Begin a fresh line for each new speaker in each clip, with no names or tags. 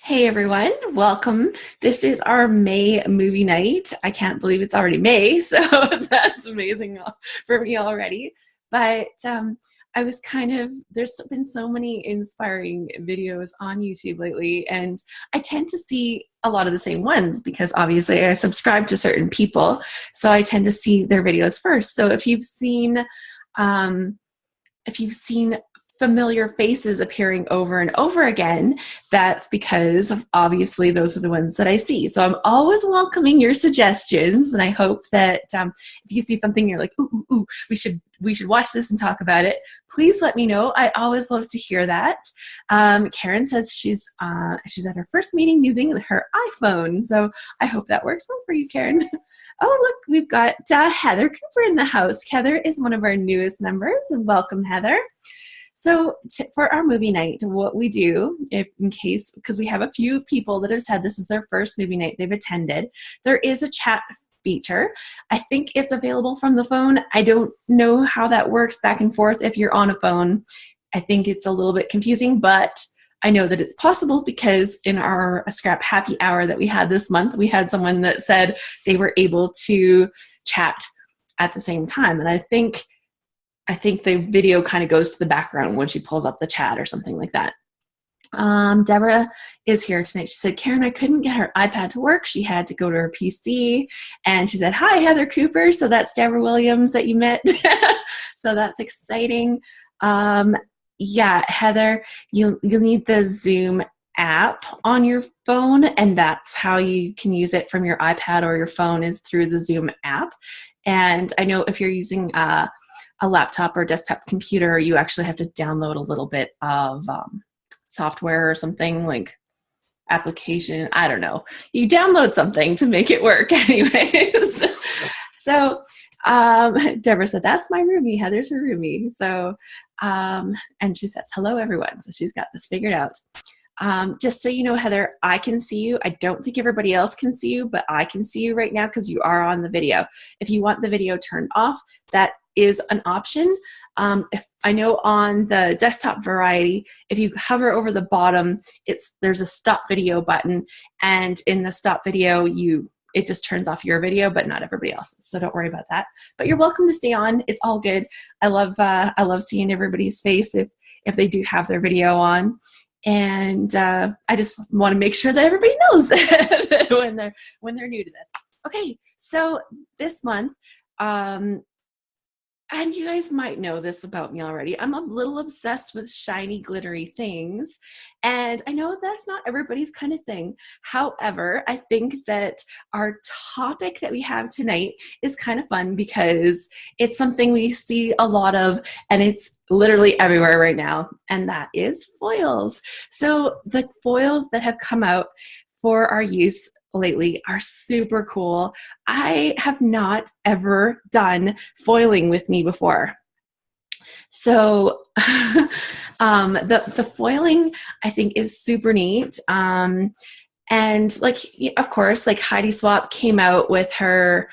Hey everyone, welcome. This is our May movie night. I can't believe it's already May, so that's amazing for me already. But I was there's been so many inspiring videos on YouTube lately, and I tend to see a lot of the same ones because obviously I subscribe to certain people, so I tend to see their videos first. So um, if you've seen familiar faces appearing over and over again, that's because obviously those are the ones that I see. So I'm always welcoming your suggestions, and I hope that if you see something you're like, ooh, we should watch this and talk about it, please let me know. I always love to hear that. Karen says she's at her first meeting using her iPhone, so I hope that works well for you, Karen. Oh, look, we've got Heather Cooper in the house. Heather is one of our newest members, and welcome, Heather. So for our movie night, what we do, because we have a few people that have said this is their first movie night they've attended, there is a chat feature. I think it's available from the phone. I don't know how that works back and forth if you're on a phone. I think it's a little bit confusing, but I know that it's possible because in our Scrap Happy Hour that we had this month, we had someone that said they were able to chat at the same time. And I think the video kind of goes to the background when she pulls up the chat or something like that. Deborah is here tonight. She said, Karen, I couldn't get her iPad to work. She had to go to her PC. And she said, hi, Heather Cooper. So that's Deborah Williams that you met. So that's exciting. Yeah, Heather, you'll need the Zoom app on your phone, and that's how you can use it from your iPad or your phone is through the Zoom app. And I know if you're using a laptop or desktop computer, you actually have to download a little bit of software or something like application. I don't know. You download something to make it work anyways. So Deborah said, that's my roomie. Heather's her roomie. So, and she says, hello, everyone. So she's got this figured out. Just so you know, Heather, I can see you. I don't think everybody else can see you, but I can see you right now because you are on the video. If you want the video turned off, that is an option. If I know on the desktop variety, if you hover over the bottom, there's a stop video button, and in the stop video, it just turns off your video, but not everybody else's. So don't worry about that. But you're welcome to stay on. It's all good. I love seeing everybody's face if they do have their video on. And I just want to make sure that everybody knows that when they're new to this. Okay, so this month, and you guys might know this about me already, I'm a little obsessed with shiny, glittery things. And I know that's not everybody's kind of thing. However, I think that our topic that we have tonight is kind of fun because it's something we see a lot of, and it's literally everywhere right now, and that is foils. So the foils that have come out for our use lately are super cool. I have not ever done foiling with me before. So the foiling I think is super neat. And like, of course, like Heidi Swapp came out with her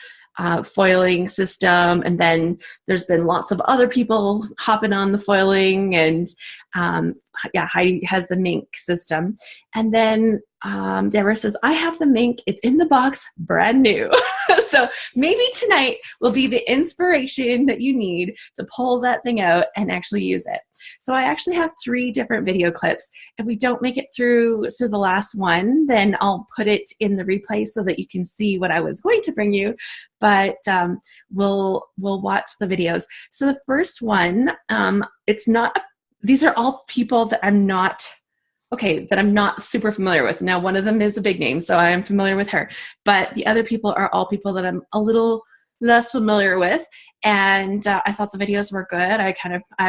foiling system, and then there's been lots of other people hopping on the foiling, and Heidi has the Mink system. And then Deborah says, I have the Mink. It's in the box, brand new. So maybe tonight will be the inspiration that you need to pull that thing out and actually use it. So I actually have 3 different video clips. If we don't make it through to the last one, then I'll put it in the replay so that you can see what I was going to bring you. But we'll watch the videos. So the first one, these are all people that I'm not super familiar with. Now, one of them is a big name, so I am familiar with her. But the other people are all people that I'm a little less familiar with. And I thought the videos were good. I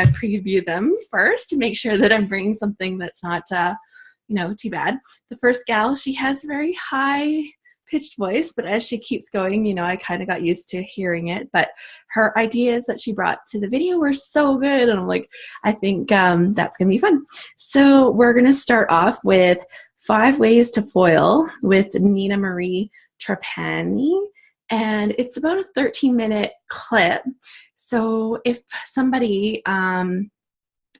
previewed them first to make sure that I'm bringing something that's not, too bad. The first gal, she has very high pitched voice, but as she keeps going, I kind of got used to hearing it. But her ideas that she brought to the video were so good, and I'm like, I think that's gonna be fun. So we're gonna start off with 5 ways to foil with Nina Marie Trapani, and it's about a 13-minute clip. So if somebody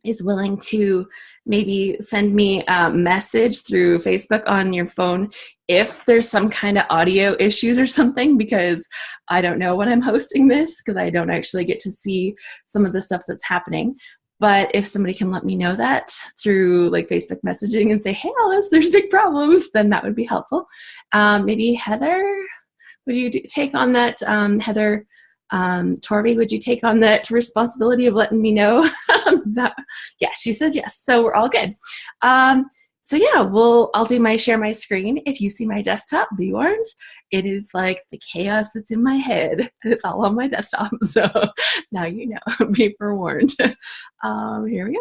is willing to maybe send me a message through Facebook on your phone if there's some kind of audio issues or something, because I don't know when I'm hosting this because I don't actually get to see some of the stuff that's happening. But if somebody can let me know that through like Facebook messaging and say, hey, Alice, there's big problems, then that would be helpful. Maybe Heather, would you take on that? Heather Torvey, would you take on that responsibility of letting me know? Yeah, she says yes. So we're all good. So yeah, I'll do my share my screen. If you see my desktop, be warned, it is like the chaos that's in my head. It's all on my desktop. So now you know, be forewarned. Here we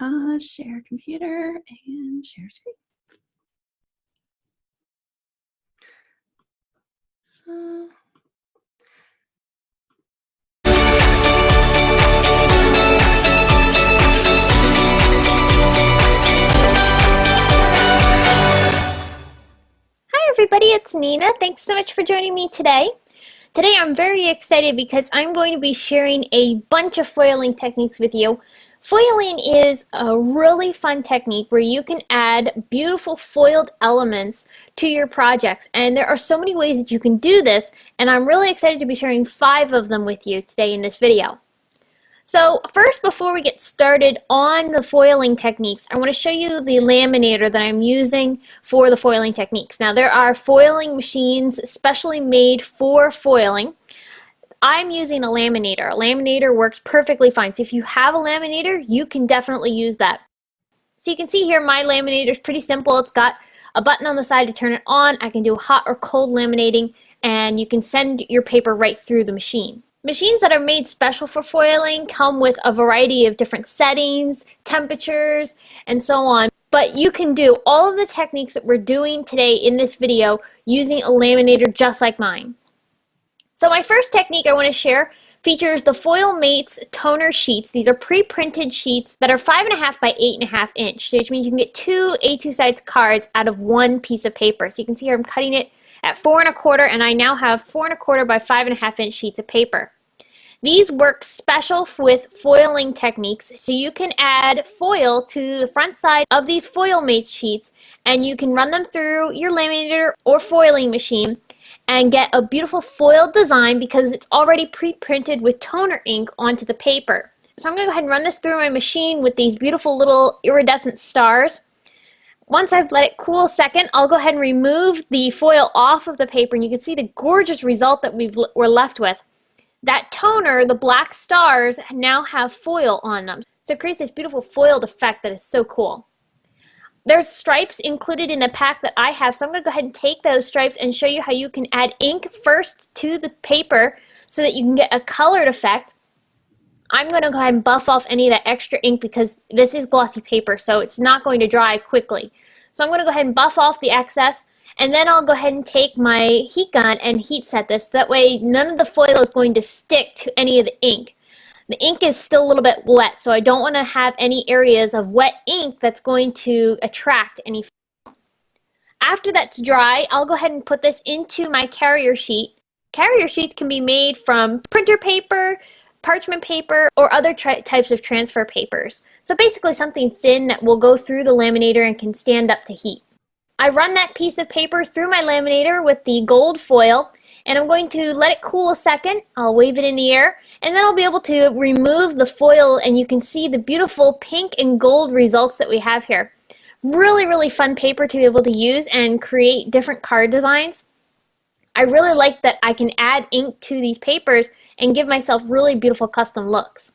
go. Share computer and share screen.
Hi everybody, it's Nina. Thanks so much for joining me today. Today I'm very excited because I'm going to be sharing a bunch of foiling techniques with you. Foiling is a really fun technique where you can add beautiful foiled elements to your projects, and there are so many ways that you can do this, and I'm really excited to be sharing 5 of them with you today in this video. So first, before we get started on the foiling techniques, I want to show you the laminator that I'm using for the foiling techniques. Now there are foiling machines specially made for foiling. I'm using a laminator. A laminator works perfectly fine. So if you have a laminator, you can definitely use that. So you can see here my laminator is pretty simple. It's got a button on the side to turn it on. I can do hot or cold laminating, and you can send your paper right through the machine. Machines that are made special for foiling come with a variety of different settings, temperatures, and so on. But you can do all of the techniques that we're doing today in this video using a laminator just like mine. So my first technique I want to share features the FoilMates toner sheets. These are pre-printed sheets that are 5.5 by 8.5 inch, which means you can get 2 A2 size cards out of one piece of paper. So you can see here I'm cutting it at 4.25, and I now have 4.25 by 5.5 inch sheets of paper. These work special with foiling techniques, so you can add foil to the front side of these FoilMates sheets, and you can run them through your laminator or foiling machine and get a beautiful foiled design because it's already pre-printed with toner ink onto the paper. So I'm going to go ahead and run this through my machine with these beautiful little iridescent stars. Once I've let it cool a second, I'll go ahead and remove the foil off of the paper, and you can see the gorgeous result that we're left with. That toner, the black stars, now have foil on them. So it creates this beautiful foiled effect that is so cool. There's stripes included in the pack that I have, so I'm going to go ahead and take those stripes and show you how you can add ink first to the paper so that you can get a colored effect. I'm going to go ahead and buff off any of that extra ink because this is glossy paper, so it's not going to dry quickly. So I'm going to go ahead and buff off the excess, and then I'll go ahead and take my heat gun and heat set this. That way none of the foil is going to stick to any of the ink. The ink is still a little bit wet, so I don't want to have any areas of wet ink that's going to attract any foil. After that's dry, I'll go ahead and put this into my carrier sheet. Carrier sheets can be made from printer paper, parchment paper, or other types of transfer papers. So basically something thin that will go through the laminator and can stand up to heat. I run that piece of paper through my laminator with the gold foil, and I'm going to let it cool a second. I'll wave it in the air, and then I'll be able to remove the foil, and you can see the beautiful pink and gold results that we have here. Really, really fun paper to be able to use and create different card designs. I really like that I can add ink to these papers and give myself really beautiful custom looks.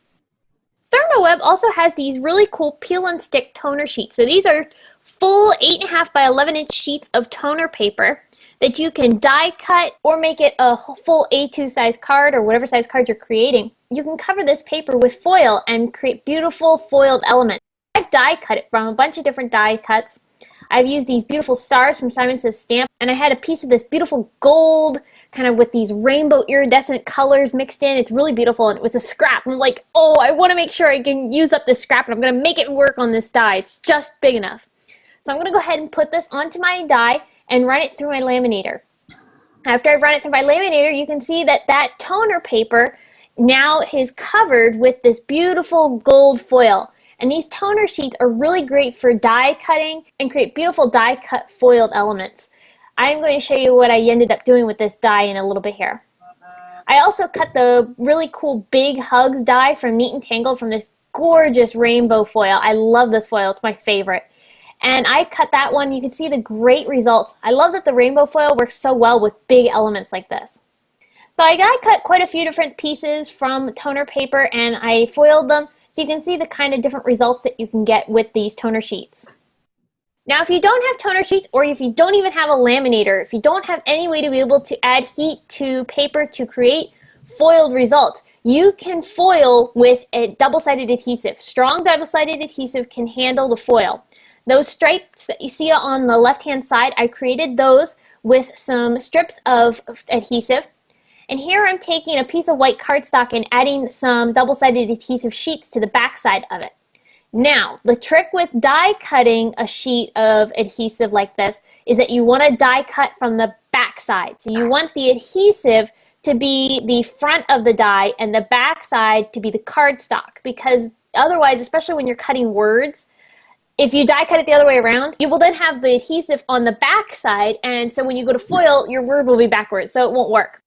ThermoWeb also has these really cool peel and stick toner sheets. So these are full 8.5 by 11 inch sheets of toner paper that you can die cut or make it a full A2 size card or whatever size card you're creating. You can cover this paper with foil and create beautiful foiled elements. I've die cut it from a bunch of different die cuts. I've used these beautiful stars from Simon Says Stamp, and I had a piece of this beautiful gold kind of with these rainbow iridescent colors mixed in. It's really beautiful, and it was a scrap. I'm like, oh, I want to make sure I can use up this scrap, and I'm going to make it work on this die. It's just big enough. So I'm going to go ahead and put this onto my die and run it through my laminator. After I've run it through my laminator, you can see that that toner paper now is covered with this beautiful gold foil. And these toner sheets are really great for die cutting and create beautiful die cut foiled elements. I'm going to show you what I ended up doing with this die in a little bit here. I also cut the really cool Big Hugs die from Neat and Tangled from this gorgeous rainbow foil. I love this foil, it's my favorite. And I cut that one. You can see the great results. I love that the rainbow foil works so well with big elements like this. So I cut quite a few different pieces from toner paper and I foiled them so you can see the kind of different results that you can get with these toner sheets. Now if you don't have toner sheets, or if you don't even have a laminator, if you don't have any way to be able to add heat to paper to create foiled results, you can foil with a double-sided adhesive. Strong double-sided adhesive can handle the foil. Those stripes that you see on the left-hand side, I created those with some strips of adhesive. And here I'm taking a piece of white cardstock and adding some double-sided adhesive sheets to the back side of it. Now, the trick with die cutting a sheet of adhesive like this is that you want to die cut from the back side. So you want the adhesive to be the front of the die and the back side to be the cardstock, because otherwise, especially when you're cutting words, if you die cut it the other way around, you will then have the adhesive on the back side, and so when you go to foil, your word will be backwards, so it won't work.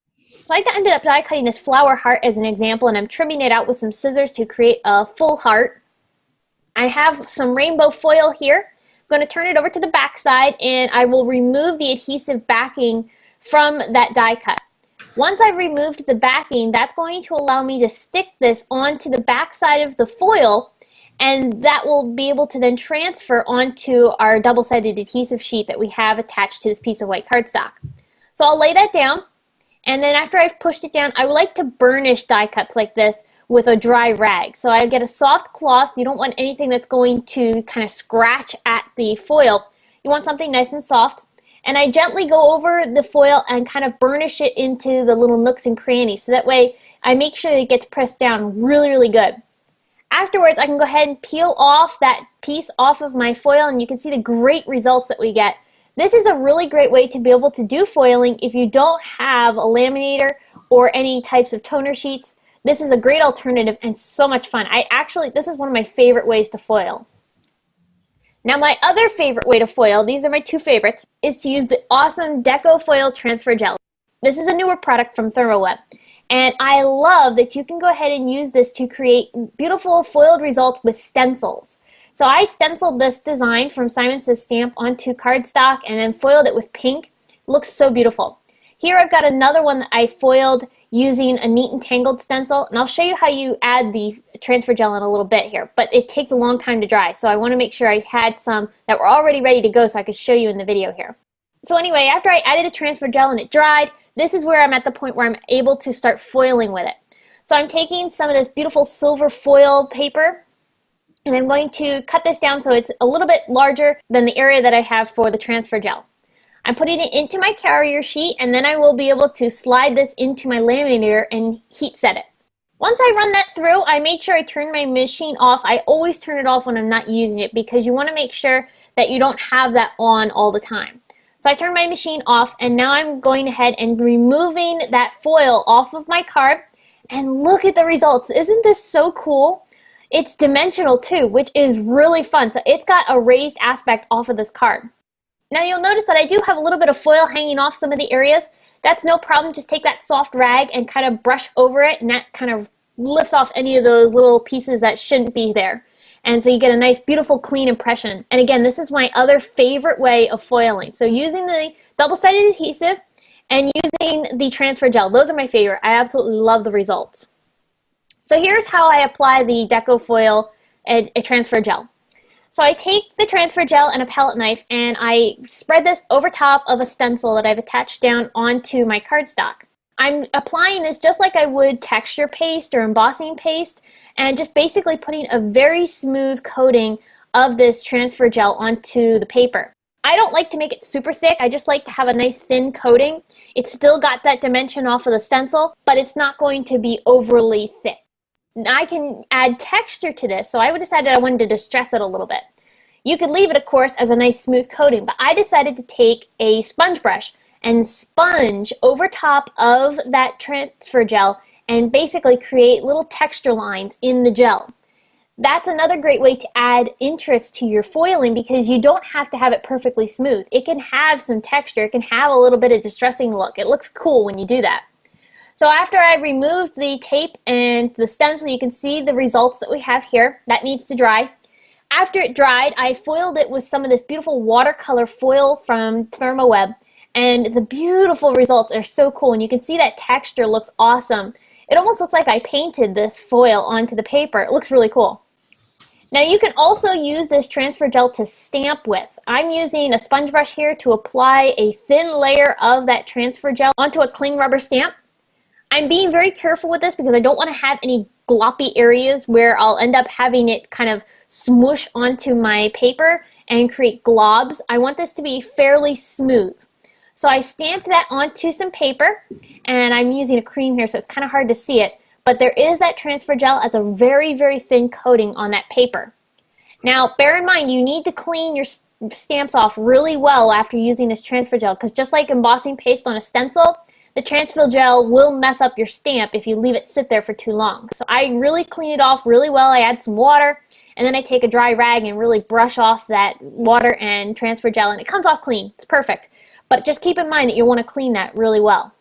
So I ended up die cutting this flower heart as an example, and I'm trimming it out with some scissors to create a full heart. I have some rainbow foil here. I'm going to turn it over to the back side, and I will remove the adhesive backing from that die cut. Once I've removed the backing, that's going to allow me to stick this onto the back side of the foil, and that will be able to then transfer onto our double-sided adhesive sheet that we have attached to this piece of white cardstock. So I'll lay that down, and then after I've pushed it down, I would like to burnish die cuts like this with a dry rag. So I get a soft cloth. You don't want anything that's going to kind of scratch at the foil. You want something nice and soft. And I gently go over the foil and kind of burnish it into the little nooks and crannies. So that way I make sure that it gets pressed down really, really good. Afterwards, I can go ahead and peel off that piece off of my foil, and you can see the great results that we get. This is a really great way to be able to do foiling if you don't have a laminator or any types of toner sheets. This is a great alternative and so much fun. This is one of my favorite ways to foil. Now my other favorite way to foil, these are my two favorites, is to use the awesome Deco Foil Transfer Gel. This is a newer product from ThermoWeb. And I love that you can go ahead and use this to create beautiful foiled results with stencils. So I stenciled this design from Simon Says stamp onto cardstock and then foiled it with pink. It looks so beautiful. Here I've got another one that I foiled using a Neat and Tangled stencil, and I'll show you how you add the transfer gel in a little bit here, but it takes a long time to dry, so I want to make sure I had some that were already ready to go so I could show you in the video here. So anyway, after I added the transfer gel and it dried, this is where I'm at the point where I'm able to start foiling with it. So I'm taking some of this beautiful silver foil paper, and I'm going to cut this down so it's a little bit larger than the area that I have for the transfer gel. I'm putting it into my carrier sheet, and then I will be able to slide this into my laminator and heat set it. Once I run that through, I made sure I turn my machine off. I always turn it off when I'm not using it because you want to make sure that you don't have that on all the time. So I turned my machine off, and now I'm going ahead and removing that foil off of my card, and look at the results. Isn't this so cool? It's dimensional too, which is really fun. So it's got a raised aspect off of this card. Now you'll notice that I do have a little bit of foil hanging off some of the areas. That's no problem. Just take that soft rag and kind of brush over it, and that kind of lifts off any of those little pieces that shouldn't be there. And so you get a nice, beautiful, clean impression. And again, this is my other favorite way of foiling. So using the double-sided adhesive and using the transfer gel. Those are my favorite. I absolutely love the results. So here's how I apply the Deco Foil transfer gel. So I take the transfer gel and a palette knife, and I spread this over top of a stencil that I've attached down onto my cardstock. I'm applying this just like I would texture paste or embossing paste, and just basically putting a very smooth coating of this transfer gel onto the paper. I don't like to make it super thick. I just like to have a nice thin coating. It's still got that dimension off of the stencil, but it's not going to be overly thick. I can add texture to this, so I decided I wanted to distress it a little bit. You could leave it, of course, as a nice smooth coating, but I decided to take a sponge brush and sponge over top of that transfer gel and basically create little texture lines in the gel. That's another great way to add interest to your foiling because you don't have to have it perfectly smooth. It can have some texture. It can have a little bit of distressing look. It looks cool when you do that. So after I removed the tape and the stencil, you can see the results that we have here. That needs to dry. After it dried, I foiled it with some of this beautiful watercolor foil from ThermoWeb. And the beautiful results are so cool. And you can see that texture looks awesome. It almost looks like I painted this foil onto the paper. It looks really cool. Now you can also use this transfer gel to stamp with. I'm using a sponge brush here to apply a thin layer of that transfer gel onto a cling rubber stamp. I'm being very careful with this because I don't want to have any gloppy areas where I'll end up having it kind of smoosh onto my paper and create globs. I want this to be fairly smooth. So I stamped that onto some paper, and I'm using a cream here so it's kind of hard to see it. But there is that transfer gel as a very, very thin coating on that paper. Now, bear in mind, you need to clean your stamps off really well after using this transfer gel because just like embossing paste on a stencil, the transfer gel will mess up your stamp if you leave it sit there for too long. So I really clean it off really well. I add some water, and then I take a dry rag and really brush off that water and transfer gel, and it comes off clean. It's perfect. But just keep in mind that you want to clean that really well.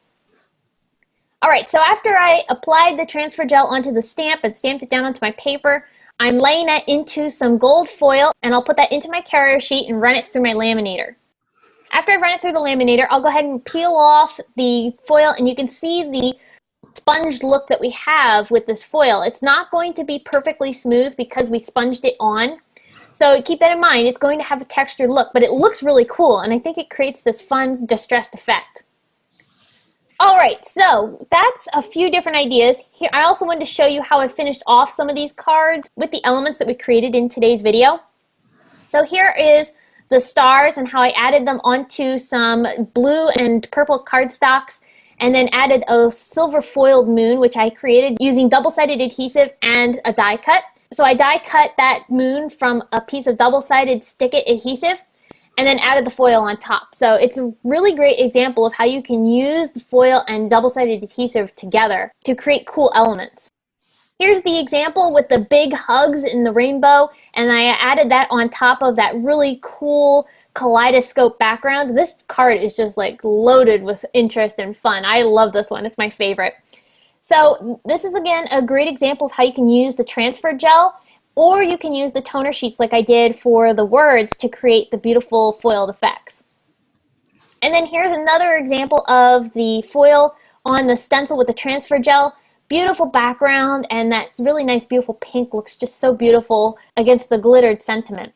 Alright, so after I applied the transfer gel onto the stamp and stamped it down onto my paper, I'm laying that into some gold foil, and I'll put that into my carrier sheet and run it through my laminator. After I run it through the laminator, I'll go ahead and peel off the foil, and you can see the sponge look that we have with this foil. It's not going to be perfectly smooth because we sponged it on. So keep that in mind. It's going to have a textured look, but it looks really cool, and I think it creates this fun distressed effect. Alright, so that's a few different ideas. Here, I also wanted to show you how I finished off some of these cards with the elements that we created in today's video. So here is the stars and how I added them onto some blue and purple cardstocks, and then added a silver foiled moon, which I created using double-sided adhesive and a die cut. So I die cut that moon from a piece of double-sided stick-it adhesive and then added the foil on top. So it's a really great example of how you can use the foil and double-sided adhesive together to create cool elements. Here's the example with the big hugs in the rainbow, and I added that on top of that really cool kaleidoscope background. This card is just like loaded with interest and fun. I love this one. It's my favorite. So this is again a great example of how you can use the transfer gel, or you can use the toner sheets like I did for the words to create the beautiful foiled effects. And then here's another example of the foil on the stencil with the transfer gel. Beautiful background, and that really nice beautiful pink looks just so beautiful against the glittered sentiment.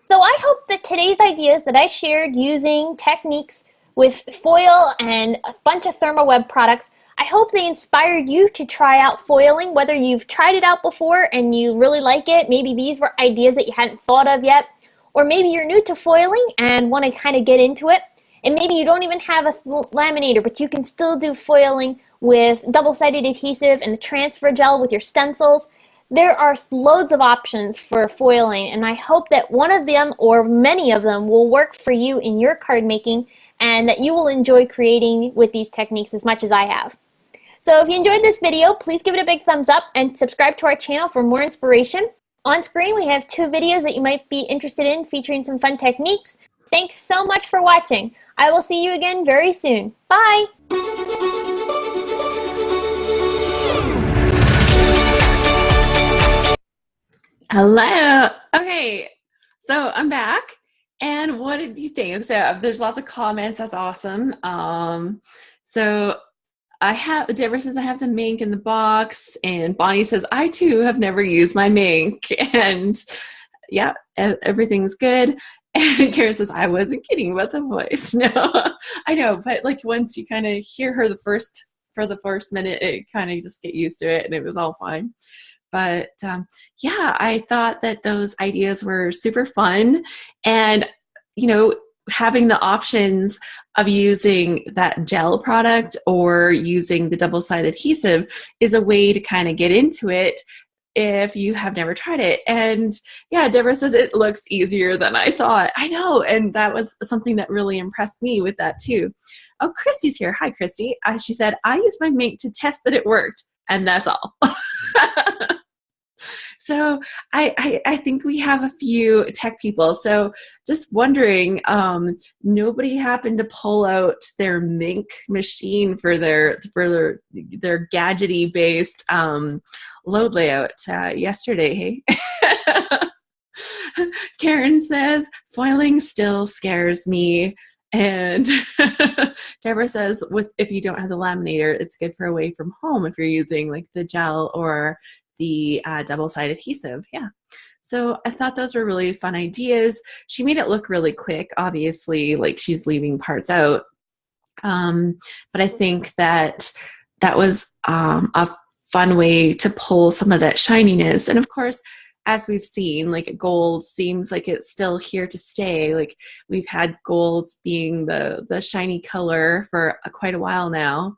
So I hope that today's ideas that I shared using techniques with foil and a bunch of ThermoWeb products, I hope they inspired you to try out foiling, whether you've tried it out before and you really like it. Maybe these were ideas that you hadn't thought of yet, or maybe you're new to foiling and want to kind of get into it, and maybe you don't even have a laminator, but you can still do foiling with double-sided adhesive and the transfer gel with your stencils. There are loads of options for foiling, and I hope that one of them or many of them will work for you in your card making and that you will enjoy creating with these techniques as much as I have. So if you enjoyed this video, please give it a big thumbs up and subscribe to our channel for more inspiration. On screen we have 2 videos that you might be interested in featuring some fun techniques. Thanks so much for watching. I will see you again very soon. Bye!
Hello. Okay, so I'm back. And what did you think? So there's lots of comments. That's awesome. So Deborah says I have the Mink in the box, and Bonnie says I too have never used my Mink, and yeah, everything's good. And Karen says I wasn't kidding about the voice. No, I know, but like once you kind of hear her for the first minute, it kind of just get used to it, and it was all fine. But yeah, I thought that those ideas were super fun, and you know, having the options of using that gel product or using the double-sided adhesive is a way to kind of get into it if you have never tried it. And yeah, Deborah says it looks easier than I thought. I know, and that was something that really impressed me with that too. Oh, Christy's here. Hi, Christy. She said, I used my Mink to test that it worked, and that's all. So I think we have a few tech people. So just wondering, nobody happened to pull out their Mink machine for their gadgety based load layout yesterday. Hey? Karen says foiling still scares me. And Deborah says, if you don't have the laminator, it's good for away from home if you're using like the gel or the double-sided adhesive. Yeah. So I thought those were really fun ideas. She made it look really quick, obviously, like she's leaving parts out. But I think that was a fun way to pull some of that shininess. And of course, as we've seen, like gold seems like it's still here to stay. Like we've had gold being the shiny color for quite a while now.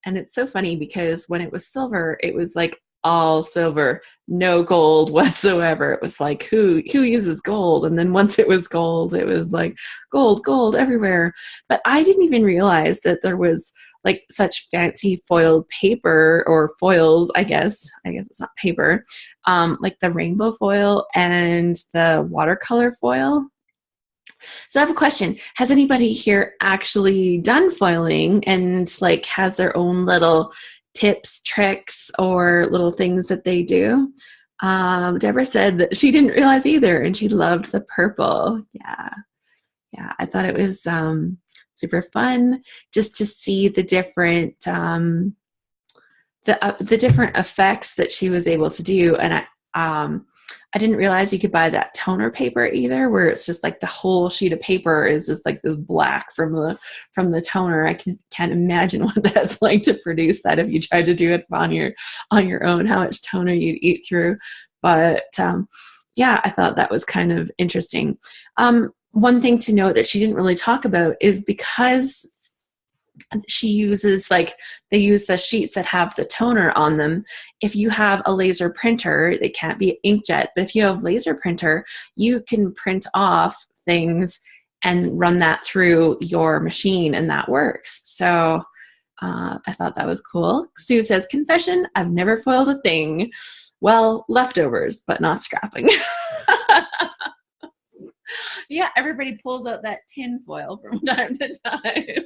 And it's so funny because when it was silver, it was like all silver, no gold whatsoever. It was like, who uses gold? And then once it was gold, it was like gold everywhere. But I didn't even realize that there was like such fancy foiled paper, or foils, I guess it's not paper, like the rainbow foil and the watercolor foil. So I have a question. Has anybody here actually done foiling and like has their own little tips, tricks, or little things that they do? Deborah said that she didn't realize either, and she loved the purple. Yeah, I thought it was super fun just to see the different the different effects that she was able to do. And I didn't realize you could buy that toner paper either, where it's just like the whole sheet of paper is just like this black from the toner. I can't imagine what that's like to produce that if you tried to do it on your own, how much toner you'd eat through. But yeah, I thought that was kind of interesting. One thing to note that she didn't really talk about is because she uses they use the sheets that have the toner on them. If you have a laser printer, it can't be inkjet, but if you have laser printer, you can print off things and run that through your machine, and that works. So I thought that was cool. Sue says, confession, I've never foiled a thing. Well, leftovers, but not scrapping. Yeah, everybody pulls out that tin foil from time to time.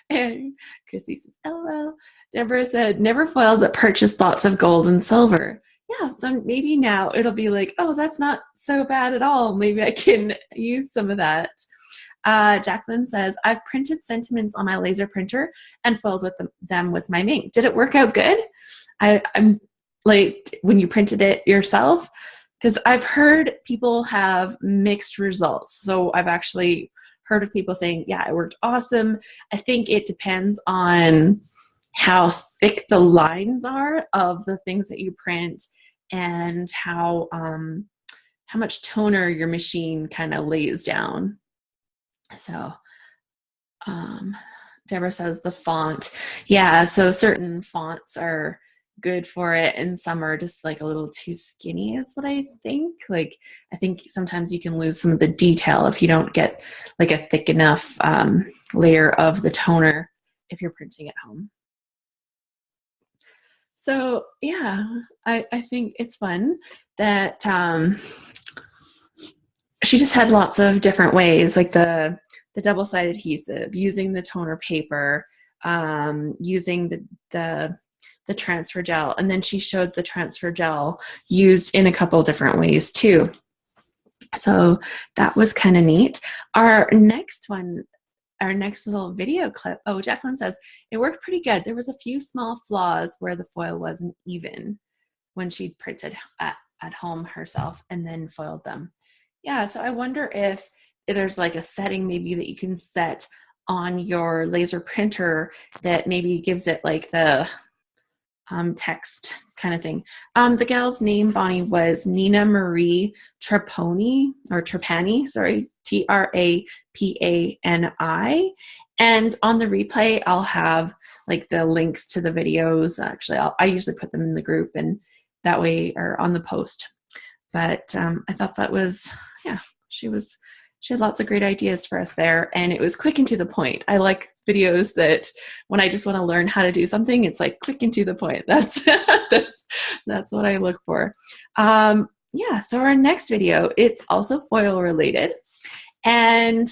And Chrissy says, LOL. Deborah said, never foiled, but purchased lots of gold and silver. Yeah, so maybe now it'll be like, oh, that's not so bad at all. Maybe I can use some of that. Jacqueline says, I've printed sentiments on my laser printer and foiled them with my Mink. Did it work out good? I'm like, when you printed it yourself? Because I've heard people have mixed results. So I've actually heard of people saying, yeah, it worked awesome. I think it depends on how thick the lines are of the things that you print and how much toner your machine kind of lays down. So Deborah says the font. Yeah, so certain fonts are good for it and some are just like a little too skinny is what I think. Like I think sometimes you can lose some of the detail if you don't get like a thick enough layer of the toner if you're printing at home. So yeah, I think it's fun that she just had lots of different ways, like the double-sided adhesive, using the toner paper, using the transfer gel, and then she showed the transfer gel used in a couple different ways too. So that was kind of neat. Our next little video clip, Jacqueline says, it worked pretty good. There was a few small flaws where the foil wasn't even when she printed at home herself and then foiled them. Yeah, so I wonder if there's like a setting maybe that you can set on your laser printer that maybe gives it like the text kind of thing. The gal's name, Bonnie, was Nina Marie Trapani, sorry, Trapani. And on the replay, I'll have like the links to the videos. Actually, I usually put them in the group and that way, or on the post. But I thought that was, yeah, she was she had lots of great ideas for us there, and it was quick and to the point. I like videos that when I just want to learn how to do something, it's like quick and to the point. That's that's what I look for. Yeah, so our next video, it's also foil related, and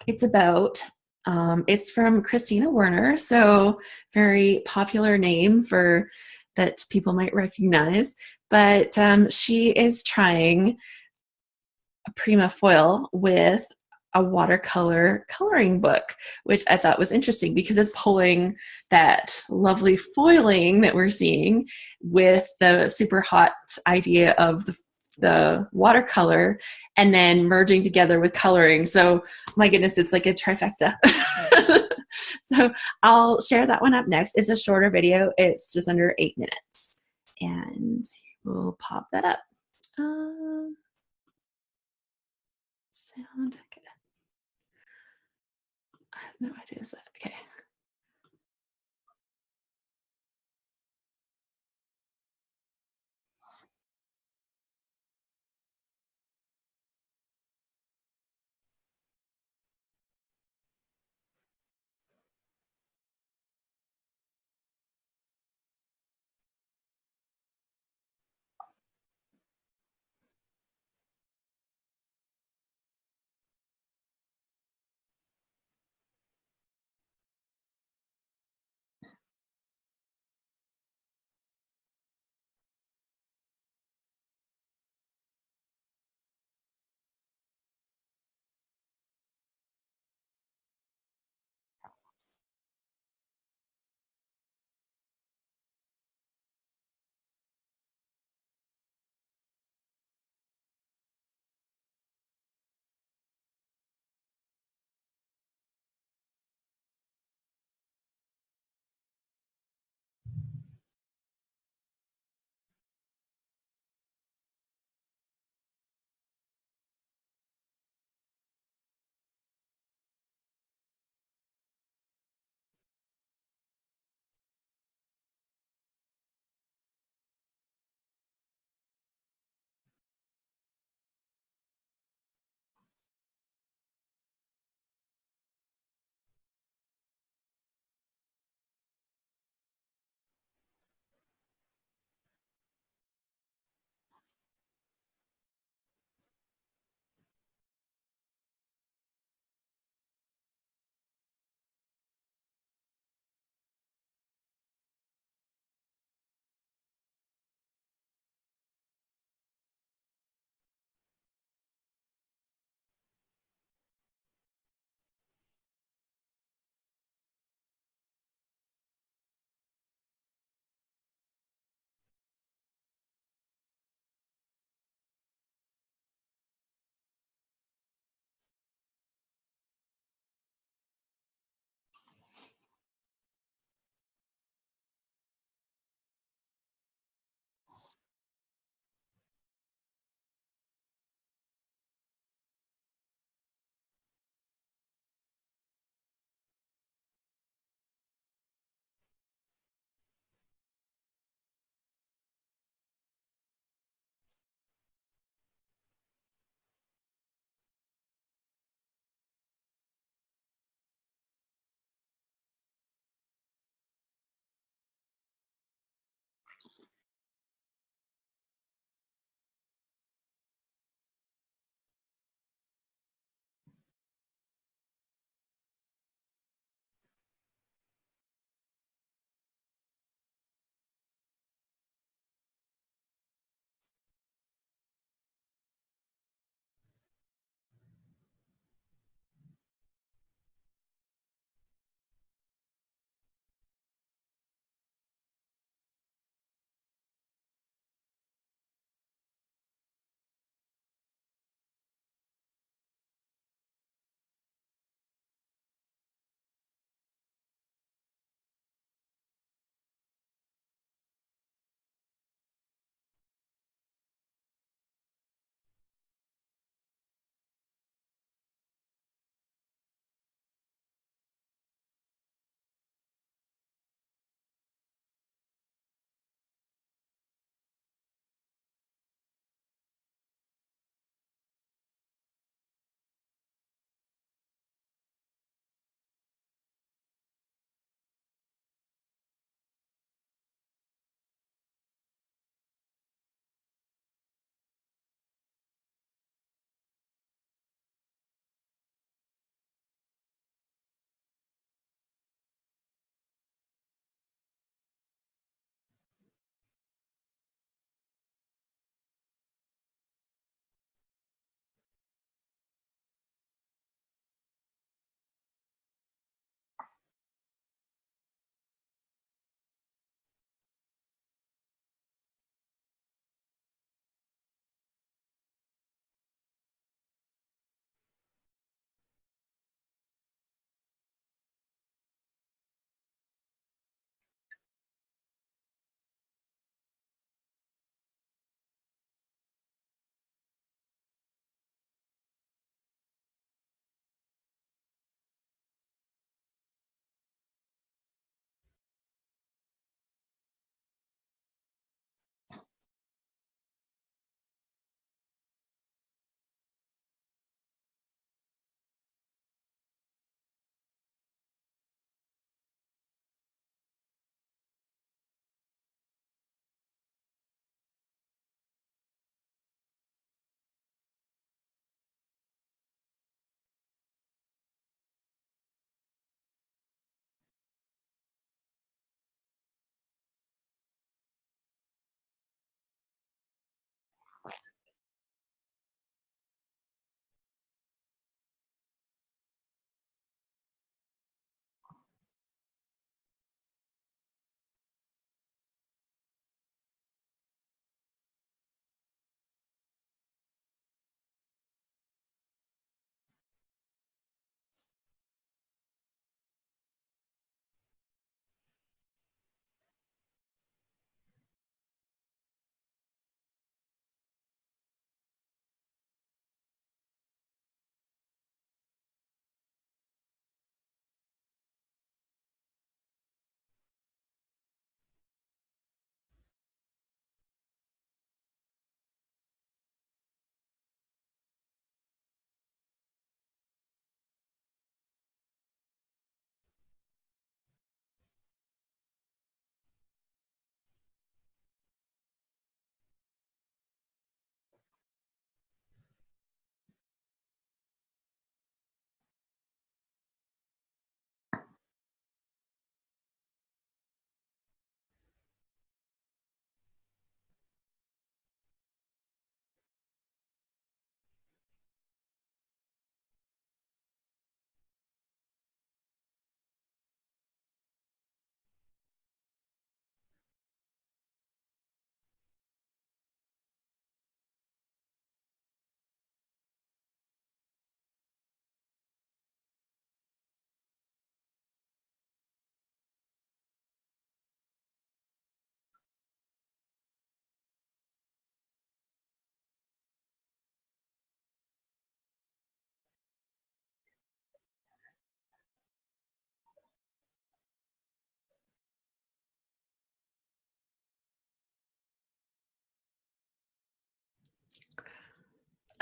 it's about it's from Christina Werner, so very popular name for that people might recognize. But she is trying a Prima foil with a watercolor coloring book, which I thought was interesting because it's pulling that lovely foiling that we're seeing with the super hot idea of the watercolor and then merging together with coloring. So my goodness, it's like a trifecta. So I'll share that one up next. It's a shorter video. It's just under 8 minutes. And we'll pop that up. Sound. Okay. I have no idea. Is that okay?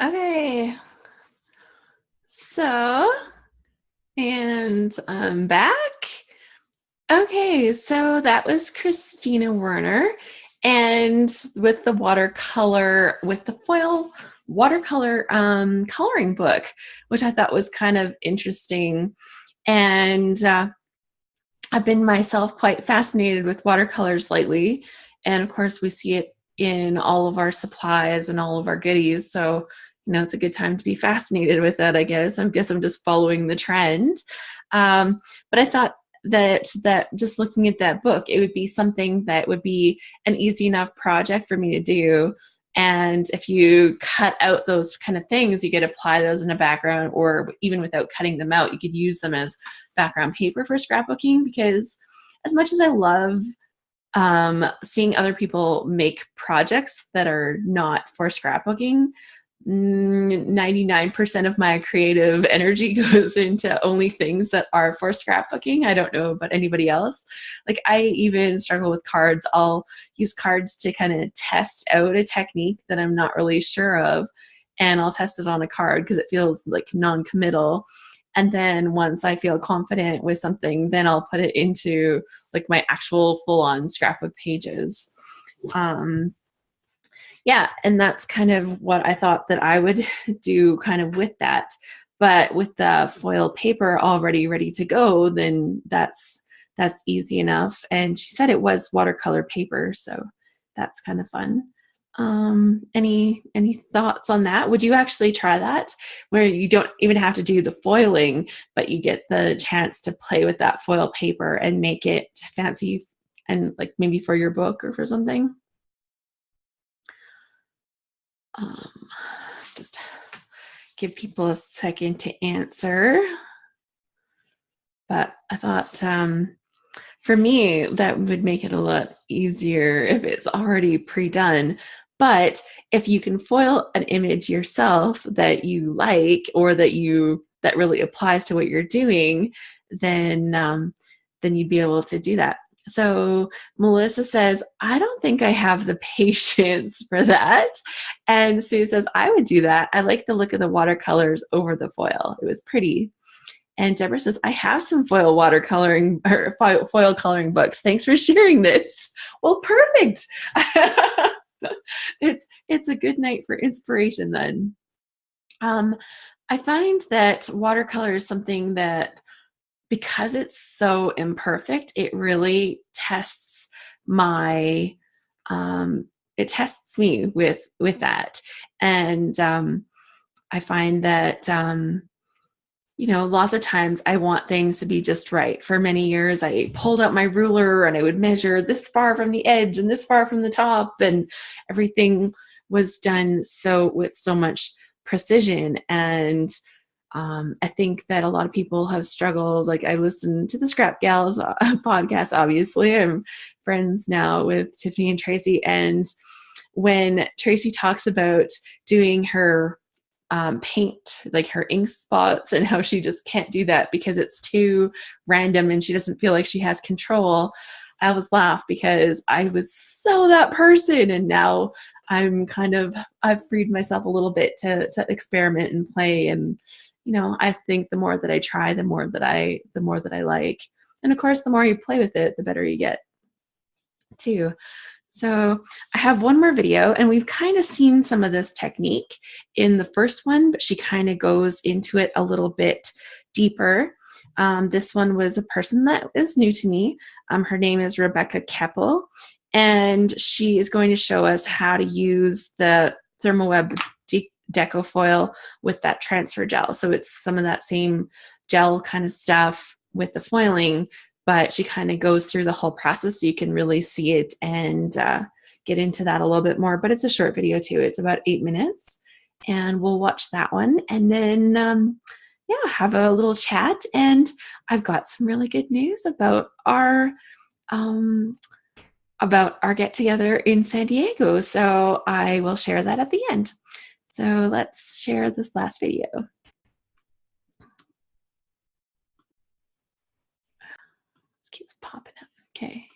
Okay, so, and I'm back. Okay, so that was Christina Werner, and with the watercolor, with the foil watercolor coloring book, which I thought was kind of interesting. And I've been myself quite fascinated with watercolors lately. And of course, we see it in all of our supplies and all of our goodies. So, it's a good time to be fascinated with that, I guess. I guess I'm just following the trend. But I thought that just looking at that book, it would be something that would be an easy enough project for me to do. And if you cut out those kind of things, you could apply those in a background, or even without cutting them out, you could use them as background paper for scrapbooking. Because as much as I love seeing other people make projects that are not for scrapbooking, 99% of my creative energy goes into only things that are for scrapbooking. I don't know about anybody else. Like, I even struggle with cards. I'll use cards to kind of test out a technique that I'm not really sure of, and I'll test it on a card because it feels like non-committal. And then once I feel confident with something, then I'll put it into like my actual full-on scrapbook pages. Um, yeah, and that's kind of what I thought that I would do kind of with that. But with the foil paper already ready to go, then that's easy enough. And she said it was watercolor paper, so that's kind of fun. Any thoughts on that? Would you actually try that, where you don't even have to do the foiling, but you get the chance to play with that foil paper and make it fancy, and like maybe for your book or for something? Um, just give people a second to answer. But I thought for me, that would make it a lot easier if it's already pre-done. But if you can foil an image yourself that you like, or that really applies to what you're doing, then you'd be able to do that. So Melissa says, I don't think I have the patience for that. And Sue says, I would do that. I like the look of the watercolors over the foil. It was pretty. And Deborah says, I have some foil watercoloring or foil coloring books. Thanks for sharing this. Well, perfect. It's a good night for inspiration then. I find that watercolor is something that, because it's so imperfect, it really tests my it tests me with that. And I find that lots of times I want things to be just right. For many years, I pulled out my ruler and I would measure this far from the edge and this far from the top, and everything was done with so much precision. And I think that a lot of people have struggled. Like, I listen to the Scrap Gals podcast, obviously. I'm friends now with Tiffany and Tracy. And when Tracy talks about doing her paint, like her ink spots, and how she just can't do that because it's too random and she doesn't feel like she has control, I always laugh because I was so that person. And now I've freed myself a little bit to experiment and play. And I think the more that I try, the more that I like. And of course, the more you play with it, the better you get too. So I have one more video, and we've kind of seen some of this technique in the first one, but she kind of goes into it a little bit deeper. This one was a person that is new to me. Her name is Rebecca Keppel, and she is going to show us how to use the ThermoWeb deco foil with that transfer gel. So it's some of that same gel kind of stuff with the foiling, but she kind of goes through the whole process so you can really see it and get into that a little bit more. But it's a short video too. It's about 8 minutes, and we'll watch that one and then have a little chat. And I've got some really good news about our get together in San Diego. So I will share that at the end. So let's share this last video. It keeps popping up. Okay.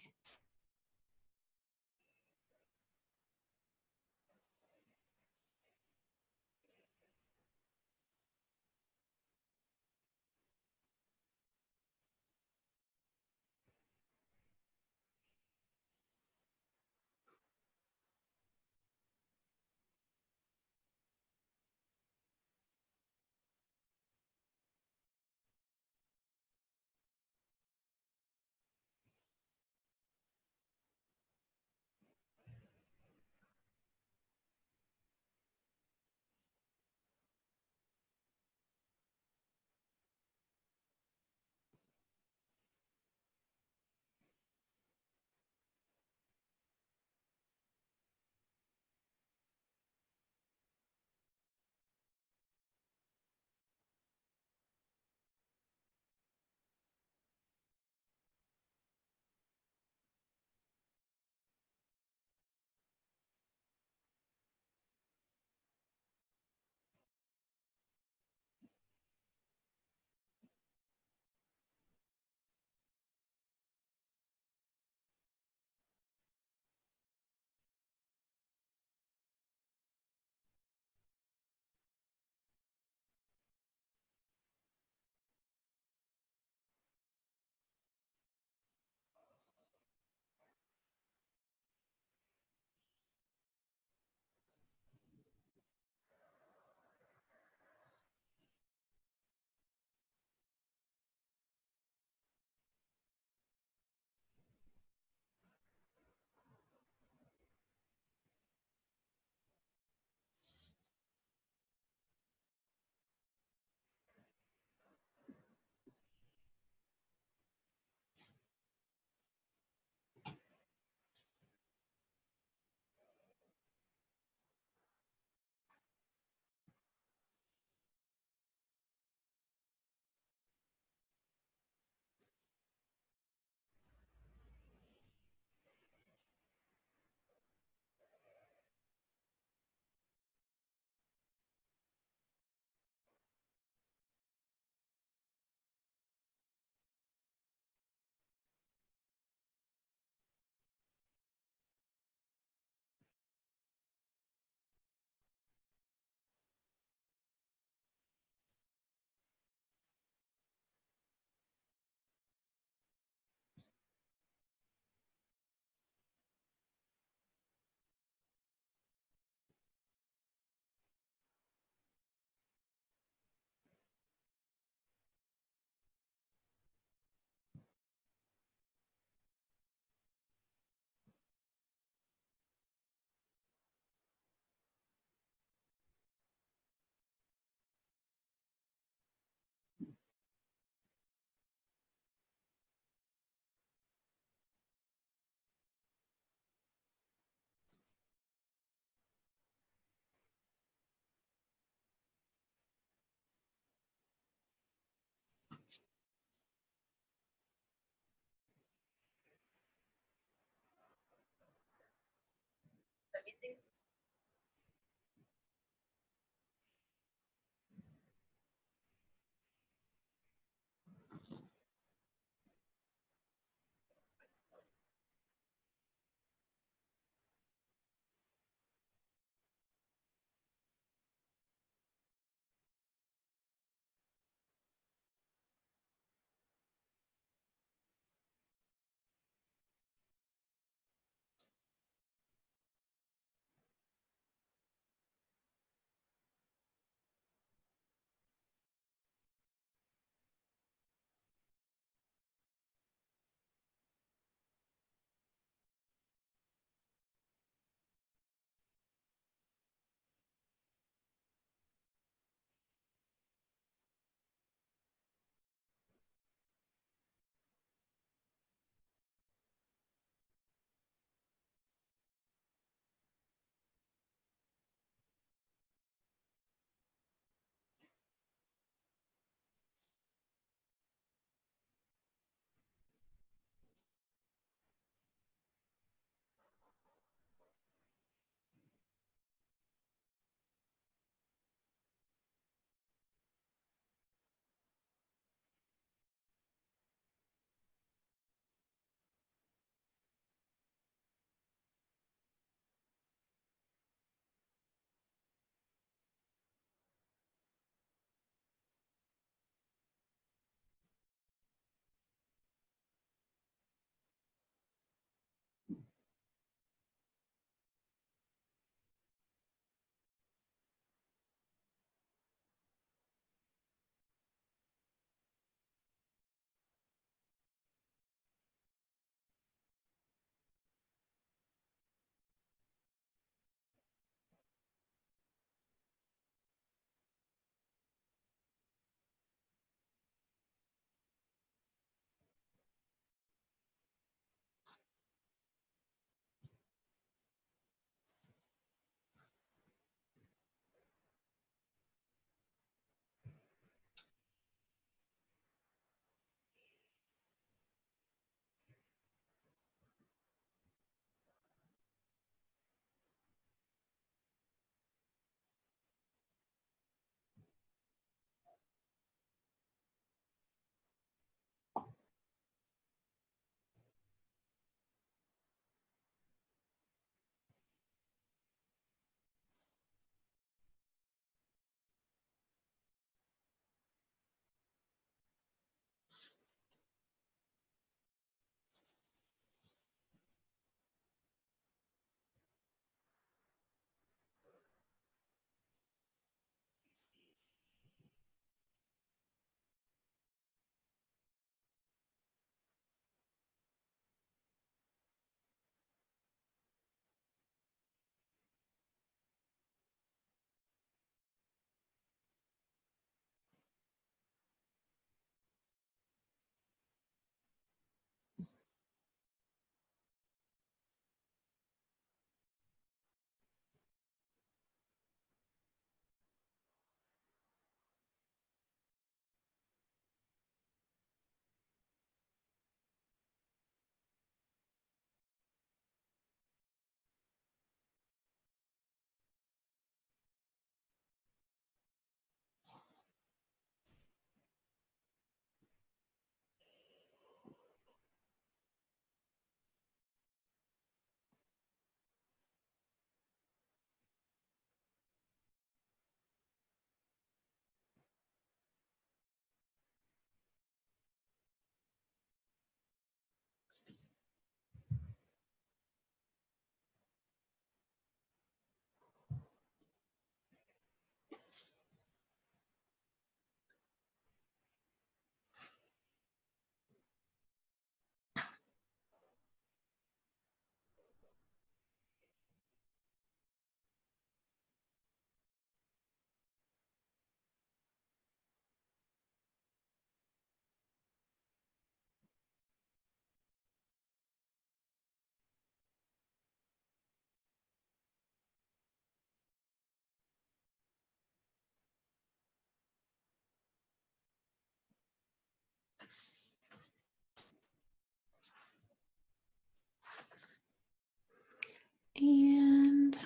And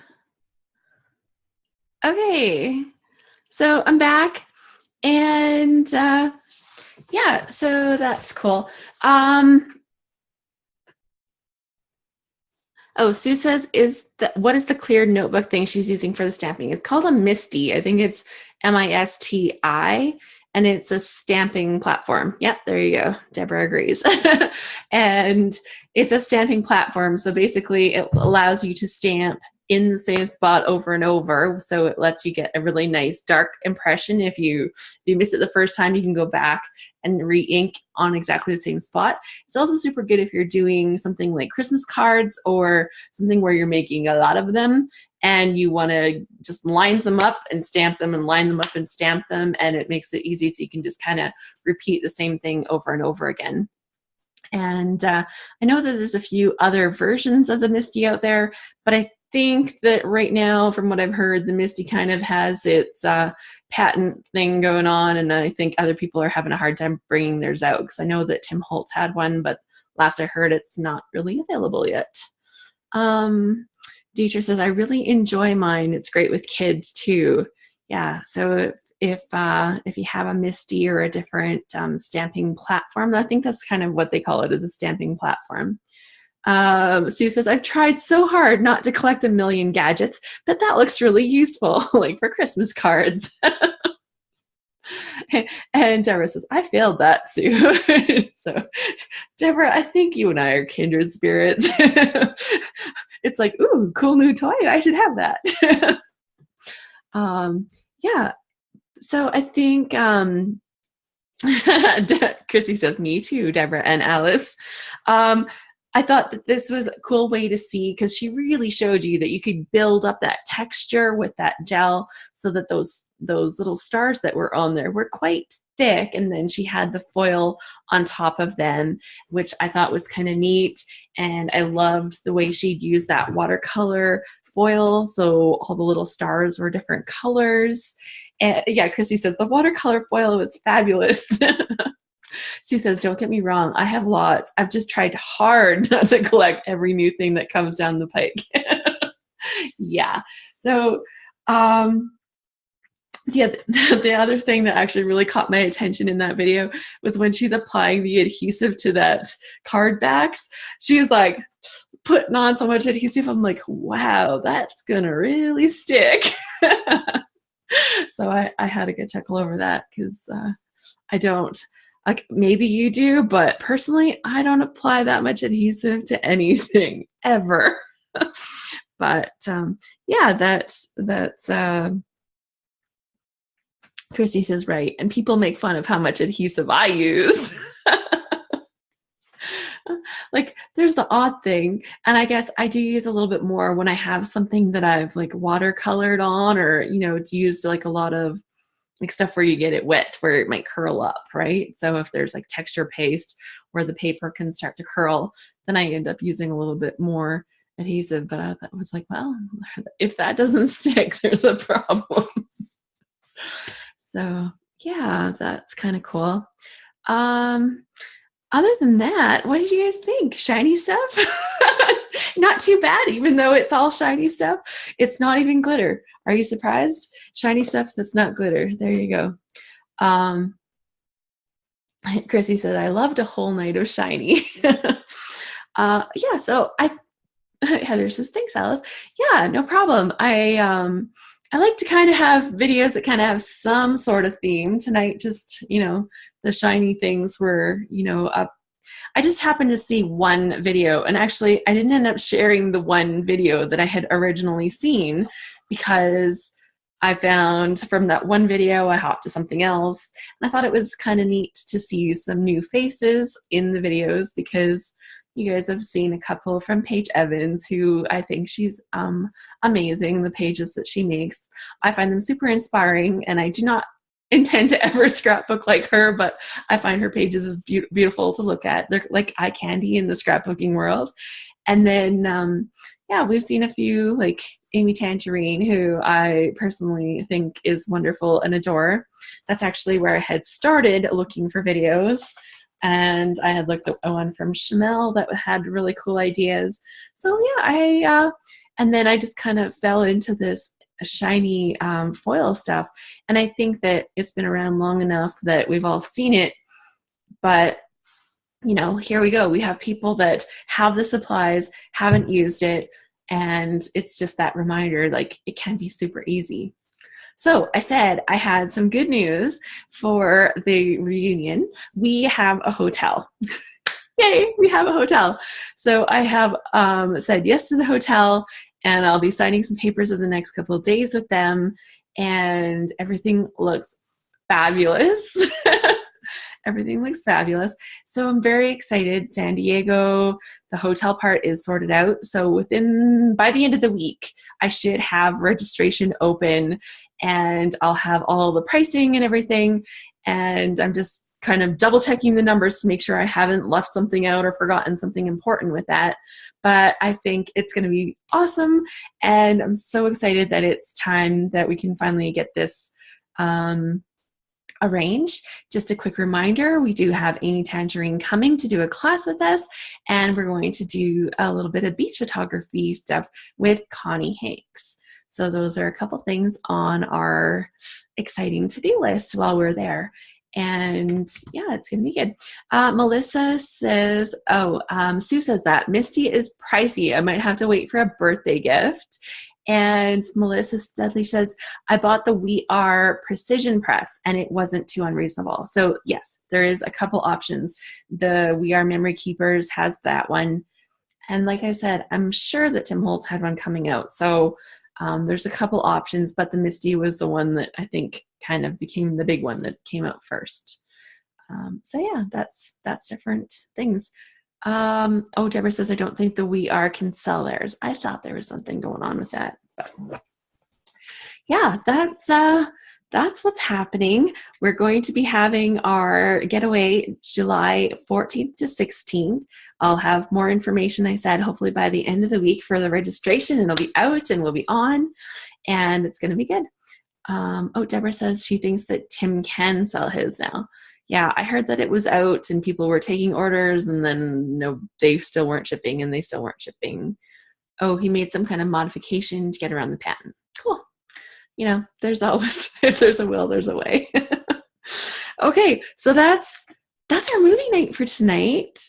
Okay, so I'm back, and yeah, so that's cool. Oh, Sue says, what is the clear notebook thing she's using for the stamping? It's called a Misty. I think it's MISTI, and it's a stamping platform. Yep, there you go. Deborah agrees. And it's a stamping platform. So basically, it allows you to stamp in the same spot over and over. So it lets you get a really nice dark impression. If you miss it the first time, you can go back and re-ink on exactly the same spot. It's also super good if you're doing something like Christmas cards or something where you're making a lot of them and you want to just line them up and stamp them and line them up and stamp them, and it makes it easy so you can just kind of repeat the same thing over and over again. And I know that there's a few other versions of the Misty out there, but I think that right now, from what I've heard, the Misty kind of has its patent thing going on, and I think other people are having a hard time bringing theirs out, because I know that Tim Holtz had one, but last I heard, it's not really available yet. Deidre says, I really enjoy mine. It's great with kids too. Yeah, so if you have a Misty or a different stamping platform, I think that's kind of what they call it, is a stamping platform. Sue says, I've tried so hard not to collect a million gadgets, but that looks really useful, like for Christmas cards. And Deborah says, I failed that, Sue. So, Deborah, I think you and I are kindred spirits. It's like, ooh, cool new toy. I should have that. Yeah. So I think Chrissy says, me too, Deborah and Alice. I thought that this was a cool way to see, because she really showed you that you could build up that texture with that gel so that those little stars that were on there were quite thick, and then she had the foil on top of them, which I thought was kind of neat. And I loved the way she'd used that watercolor foil, so all the little stars were different colors. And yeah, Chrissy says the watercolor foil was fabulous. Sue says, don't get me wrong, I have lots. I've just tried hard not to collect every new thing that comes down the pike. Yeah. So the other thing that actually really caught my attention in that video was when she's applying the adhesive to that card backs. She's like putting on so much adhesive. I'm like, wow, that's gonna really stick. So I had a good chuckle over that, because I don't, like, maybe you do, but personally, I don't apply that much adhesive to anything ever. But yeah, that's Christy says, right. And people make fun of how much adhesive I use. Like, there's the odd thing, and I guess I do use a little bit more when I have something that I've like watercolored on, or it's used like a lot of like stuff where you get it wet where it might curl up, right? So if there's like texture paste where the paper can start to curl, then I end up using a little bit more adhesive. But I was like, well, if that doesn't stick, there's a problem. So yeah, that's kind of cool. Other than that, what did you guys think? Shiny stuff? Not too bad, even though it's all shiny stuff. It's not even glitter. Are you surprised? Shiny stuff that's not glitter. There you go. Chrissy said, I loved a whole night of shiny. Yeah, so Heather says, thanks, Alice. Yeah, no problem. I like to kind of have videos that kind of have some sort of theme. Tonight, just, the shiny things were, up. I just happened to see one video, and actually I didn't end up sharing the one video that I had originally seen, because I found from that one video I hopped to something else, and I thought it was kind of neat to see some new faces in the videos, because you guys have seen a couple from Paige Evans, who I think she's amazing. The pages that she makes, I find them super inspiring, and I do not intend to ever scrapbook like her, but I find her pages is beautiful to look at. They're like eye candy in the scrapbooking world. And then, yeah, we've seen a few, like Amy Tangerine, who I personally think is wonderful and adore. That's actually where I had started looking for videos. And I had looked at one from Shamel that had really cool ideas. So yeah, and then I just kind of fell into this shiny foil stuff. And I think that it's been around long enough that we've all seen it. But, you know, here we go. We have people that have the supplies, haven't used it, and it's just that reminder, like, it can be super easy. So I said I had some good news for the reunion. We have a hotel. Yay, we have a hotel. So I have said yes to the hotel, and I'll be signing some papers in the next couple of days with them, and everything looks fabulous. Everything looks fabulous. So I'm very excited. San Diego, the hotel part is sorted out. So by the end of the week, I should have registration open, and I'll have all the pricing and everything. And I'm just kind of double checking the numbers to make sure I haven't left something out or forgotten something important with that. But I think it's going to be awesome. And I'm so excited that it's time that we can finally get this arranged. Just a quick reminder, we do have Amy Tangerine coming to do a class with us, and we're going to do a little bit of beach photography stuff with Connie Hanks. So those are a couple things on our exciting to-do list while we're there. And yeah, it's going to be good. Melissa says, Sue says that Misty is pricey. I might have to wait for a birthday gift. And Melissa Studley says, I bought the We Are Precision Press and it wasn't too unreasonable. So yes, there is a couple options. The We Are Memory Keepers has that one. And like I said, I'm sure that Tim Holtz had one coming out. So there's a couple options, but the Misty was the one that I think kind of became the big one that came out first. So yeah, that's different things. Deborah says, I don't think the We Are can sell theirs. I thought there was something going on with that. But yeah, that's what's happening. We're going to be having our getaway July 14th to 16th. I'll have more information, I said, hopefully by the end of the week for the registration, and it'll be out and we'll be on, and it's going to be good. Deborah says she thinks that Tim can sell his now. Yeah, I heard that it was out and people were taking orders, and then no, they still weren't shipping, and they still weren't shipping. Oh, he made some kind of modification to get around the patent. Cool. You know, there's always, if there's a will, there's a way. Okay, so that's our movie night for tonight.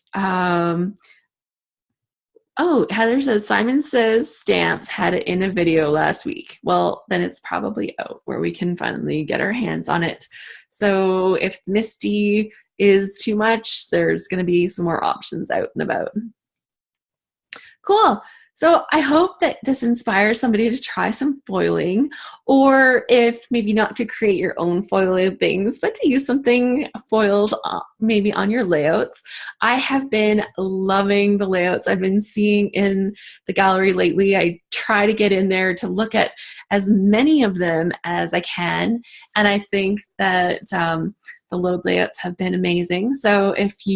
Heather says, Simon Says Stamps had it in a video last week. Well, then it's probably out where we can finally get our hands on it. So if Misty is too much, there's going to be some more options out and about. Cool. So I hope that this inspires somebody to try some foiling, or if maybe not to create your own foiling things, but to use something foiled maybe on your layouts. I have been loving the layouts I've been seeing in the gallery lately. I try to get in there to look at as many of them as I can, and I think that the load layouts have been amazing. So if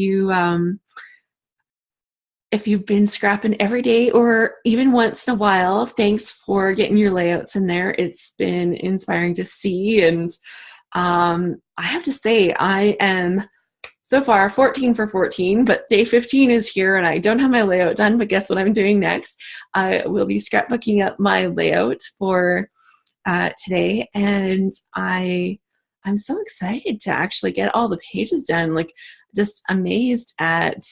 you've been scrapping every day or even once in a while, thanks for getting your layouts in there. It's been inspiring to see. And I have to say, I am so far 14 for 14, but day 15 is here and I don't have my layout done, but guess what I'm doing next? I will be scrapbooking up my layout for today. And I'm so excited to actually get all the pages done. Like, just amazed at,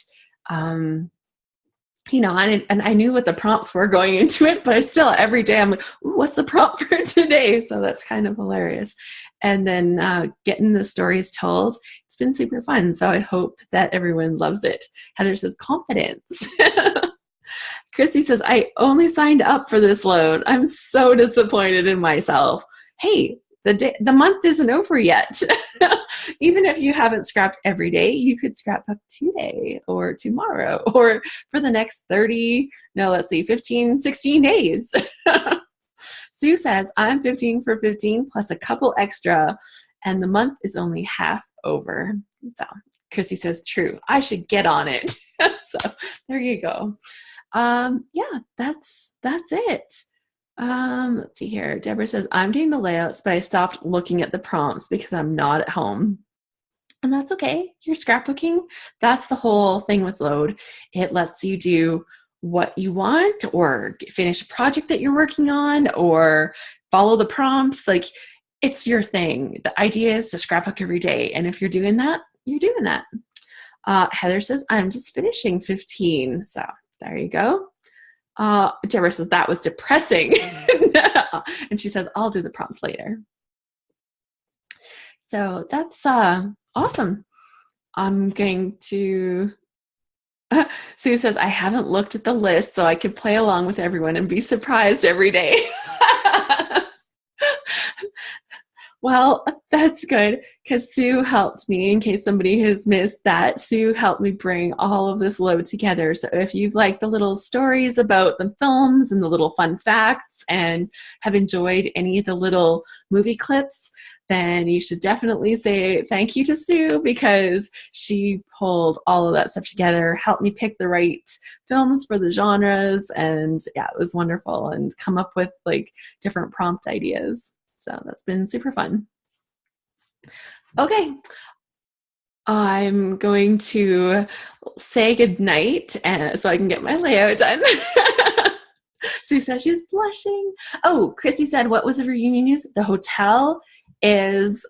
and I knew what the prompts were going into it, but I still, every day I'm like, ooh, what's the prompt for today? So that's kind of hilarious. And then getting the stories told, it's been super fun. So I hope that everyone loves it. Heather says, confidence. Christy says, I only signed up for this load. I'm so disappointed in myself. Hey, the month isn't over yet. Even if you haven't scrapped every day, you could scrap up today or tomorrow or for the next 15, 16 days. Sue says, I'm 15 for 15 plus a couple extra, and the month is only half over. So Chrissy says, true. I should get on it. So there you go. Yeah, that's it. Let's see here. Deborah says, I'm doing the layouts, but I stopped looking at the prompts because I'm not at home. And that's okay. You're scrapbooking. That's the whole thing with Load. It lets you do what you want or finish a project that you're working on or follow the prompts. Like, it's your thing. The idea is to scrapbook every day. And if you're doing that, you're doing that. Heather says, I'm just finishing 15. So there you go. Deborah says, that was depressing. And she says, I'll do the prompts later. So that's awesome. I'm going to... Sue says, I haven't looked at the list so I could play along with everyone and be surprised every day. Well, that's good, because Sue helped me. In case somebody has missed that, Sue helped me bring all of this load together. So if you've liked the little stories about the films and the little fun facts and have enjoyed any of the little movie clips, then you should definitely say thank you to Sue, because she pulled all of that stuff together, helped me pick the right films for the genres, and yeah, it was wonderful, and come up with like different prompt ideas. So that's been super fun. Okay, I'm going to say goodnight so I can get my layout done. Sue says she's blushing. Oh, Christy said, what was the reunion news? The hotel is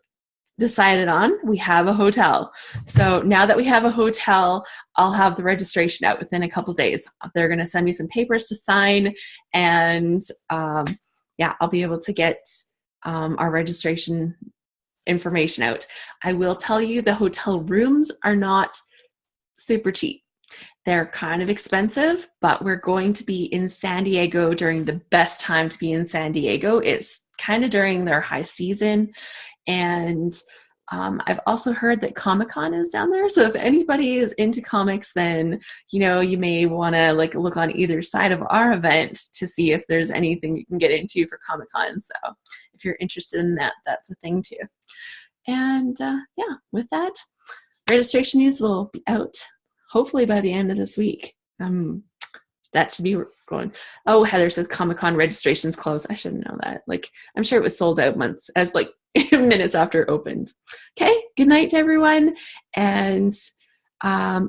decided on. We have a hotel. So now that we have a hotel, I'll have the registration out within a couple days. They're going to send me some papers to sign, and yeah, I'll be able to get our registration information out. I will tell you, the hotel rooms are not super cheap. They're kind of expensive, but we're going to be in San Diego during the best time to be in San Diego. It's kind of during their high season. And I've also heard that Comic-Con is down there. So if anybody is into comics, then, you know, you may want to like look on either side of our event to see if there's anything you can get into for Comic-Con. So if you're interested in that, that's a thing too. And yeah, with that, registration news will be out hopefully by the end of this week. That should be going. Oh, Heather says Comic-Con registration's closed. I shouldn't know that. Like, I'm sure it was sold out minutes after it opened. Okay, good night to everyone. And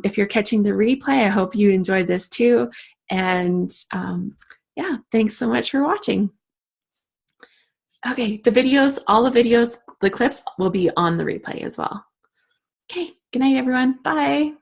if you're catching the replay, I hope you enjoyed this too. And yeah, thanks so much for watching. Okay, the videos, all the videos, the clips will be on the replay as well. Okay, good night, everyone. Bye.